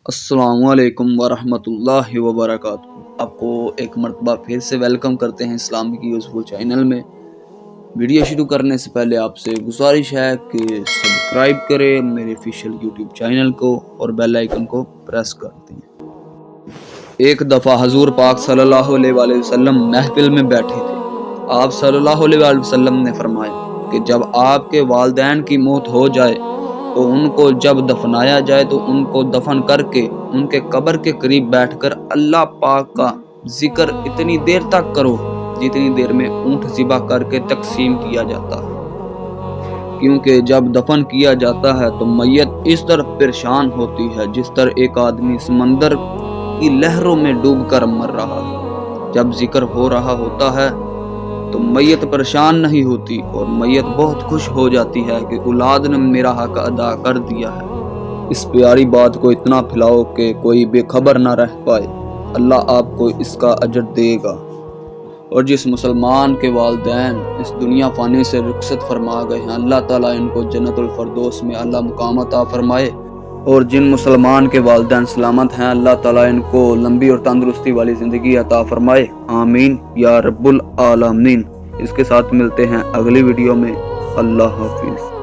السلام علیکم ورحمۃ اللہ وبرکاتہ۔ آپ کو ایک مرتبہ پھر سے ویلکم کرتے ہیں اسلامک یوزفل چینل میں۔ ویڈیو شروع کرنے سے پہلے آپ سے گزارش ہے کہ سبسکرائب کریں میرے آفیشیل یوٹیوب چینل کو اور بیل آئیکن کو پریس کر دیں۔ ایک دفعہ حضور پاک صلی اللہ علیہ وآلہ وسلم محفل میں بیٹھے تھے۔ آپ صلی اللہ علیہ وآلہ وسلم نے فرمایا کہ جب آپ کے والدین کی موت ہو جائے تو ان کو جب دفنایا جائے تو ان کو دفن کر کے ان کے قبر کے قریب بیٹھ کر اللہ پاک کا ذکر اتنی دیر تک کرو جتنی دیر میں اونٹ ذبح کر کے تقسیم کیا جاتا ہے، کیونکہ جب دفن کیا جاتا ہے تو میت اس طرح پریشان ہوتی ہے جس طرح ایک آدمی سمندر کی لہروں میں ڈوب کر مر رہا ہے۔ جب ذکر ہو رہا ہوتا ہے تو میت پریشان نہیں ہوتی اور میت بہت خوش ہو جاتی ہے کہ اولاد نے میرا حق ادا کر دیا ہے۔ اس پیاری بات کو اتنا پھیلاؤ کہ کوئی بے خبر نہ رہ پائے، اللہ آپ کو اس کا اجر دے گا۔ اور جس مسلمان کے والدین اس دنیا فانی سے رخصت فرما گئے ہیں، اللہ تعالیٰ ان کو جنت الفردوس میں اعلیٰ مقام عطا فرمائے، اور جن مسلمان کے والدین سلامت ہیں اللہ تعالیٰ ان کو لمبی اور تندرستی والی زندگی عطا فرمائے، آمین یا رب العالمین۔ اس کے ساتھ ملتے ہیں اگلی ویڈیو میں۔ اللہ حافظ۔